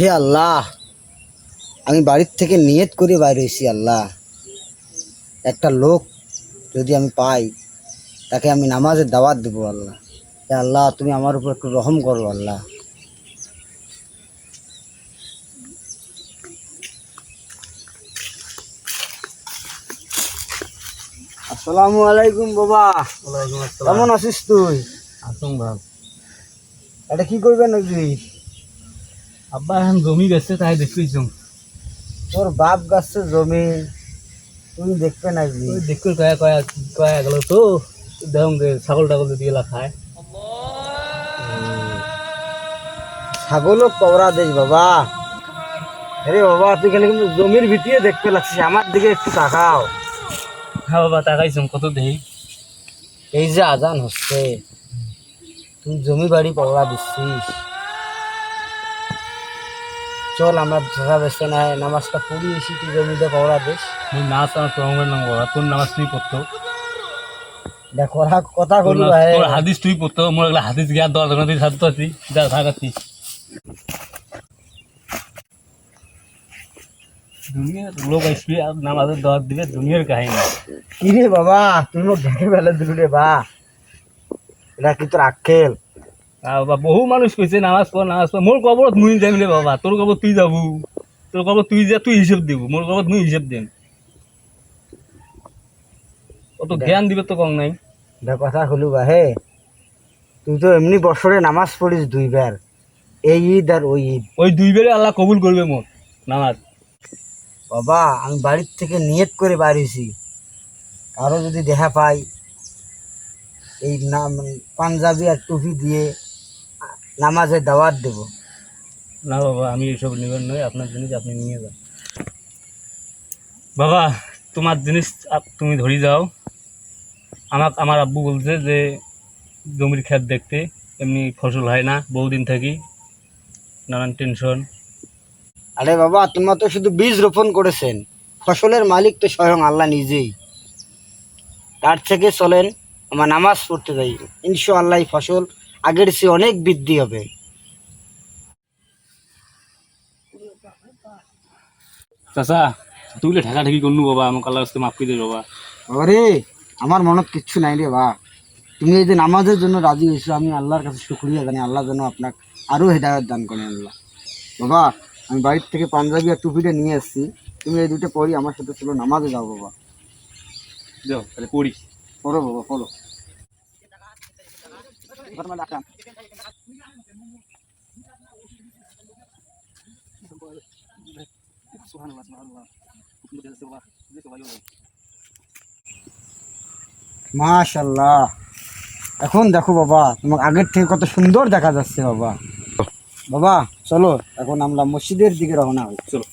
হে আল্লাহ, আমি বাড়ির থেকে নিয়ত করে বাইরে হয়েছি। আল্লাহ, একটা লোক যদি আমি পাই তাকে আমি নামাজের দাওয়াত দেবো। আল্লাহ, হে আল্লাহ, তুমি আমার উপর একটু রহম করো। আল্লাহ, আসসালামু আলাইকুম বাবা। ওয়ালাইকুম আসসালাম। কেমন আছিস তুই? আসুন ভাব। এটা কি করবেন নাকি? আব্বা এখন জমি গেছে তাই দেখতেছ। তোর বাপ গাছে জমি, তুই দেখবে নাকি? ওই দেখতে কয়া কয়া কয়া গেল তো দেখুন ছাগল টাগল দিয়ে খায়। ছাগলও কবরা দেশ বাবা। আরে বাবা, তুই খালি কিন্তু জমির ভিতরে দেখতে লাগছিস, আমার দিকে একটু তাকাও। হ্যাঁ বাবা তাকাইছুম কত দেই। এই যে আজান হচ্ছে, তুই জমি বাড়ি পগড়া দিচ্ছিস। চল আমরা ঢাকা বেসতে না নামাজটা পড়ি এসি, তুই জমিতে পগড়া দিস। মুই নাচ আমার প্রমাণের নাম বাবা, তোর নামাজ তুই পড়তো, দেখ ওরা কথা তোর বলি ভাই। তোর হাদিস তুই পড়তো, মোর এগুলা হাদিস গিয়া দর দোকান তুই ছাড়তো আছি যা থাকাতি। দুনিয়ার লোক আসবি আর নামাজের দর দিবে, দুনিয়ার কাহিনী। কিরে বাবা, তুই মোক দেখে ফেলে দিলু রে বা। এটা কি তোর আক্কেল? বাবা বহু মানুষ কইছে নামাজ পড় নামাজ পড়, মোর কবরত মুই যাইম রে বাবা, তোর কবর তুই যাবু, তোর কবর তুই যা তুই হিসেব দিব, মোর কবর মুই হিসেব দিম। অত জ্ঞান দিবে তো কম নাই। এটা কথা হলু বা হে, তুই তো এমনি বছরে নামাজ পড়িস দুইবার, এই ঈদ আর ওই ঈদ। ওই দুই বেরে আল্লাহ কবুল করবে মোর নামাজ। বাবা, আমি বাড়ির থেকে নিয়ত করে বাড়িয়েছি, কারো যদি দেখা পাই এই নাম পাঞ্জাবি আর টুপি দিয়ে নামাজের দাওয়াত দেব। না বাবা, আমি এইসব নেবেন নয়, আপনার জিনিস আপনি নিয়ে যান বাবা। তোমার জিনিস তুমি ধরে যাও। আমার আব্বু বলছে যে জমির ক্ষেত দেখতে, এমনি ফসল হয় না, বহুদিন থাকি, নানান টেনশন। আরে বাবা, তোমরা তো শুধু বীজ রোপণ করেছেন, ফসলের মালিক তো স্বয়ং আল্লাহ নিজেই। তার থেকে চলেন আমার নামাজ পড়তে যাই, ইনশাআল্লাহ এই ফসল আগের চেয়ে অনেক বৃদ্ধি হবে। চাচা তুই ঢাকা ঢাকি করনু বাবা, আমাকে আল্লাহ রাস্তায় মাফ করে দে বাবা। আরে আমার মনত কিচ্ছু নাই রে বা। তুমি এই যে নামাজের জন্য রাজি হয়েছো, আমি আল্লাহর কাছে শুকরিয়া জানি। আল্লাহ যেন আপনাকে আরো হেদায়ত দান করেন আল্লাহ। বাবা, আমি বাড়ির থেকে পাঞ্জাবি আর টুপিটা নিয়ে এসেছি, তুমি এই দুটো পড়ি আমার সাথে চলো, নামাজে যাও বাবা। যাও তাহলে পড়ি। পড়ো বাবা, পড়ো। মাশাআল্লাহ, এখন দেখো বাবা, তোমার আগের থেকে কত সুন্দর দেখা যাচ্ছে বাবা। বাবা চলো এখন আমরা মসজিদের দিকে রওনা হই। চলো।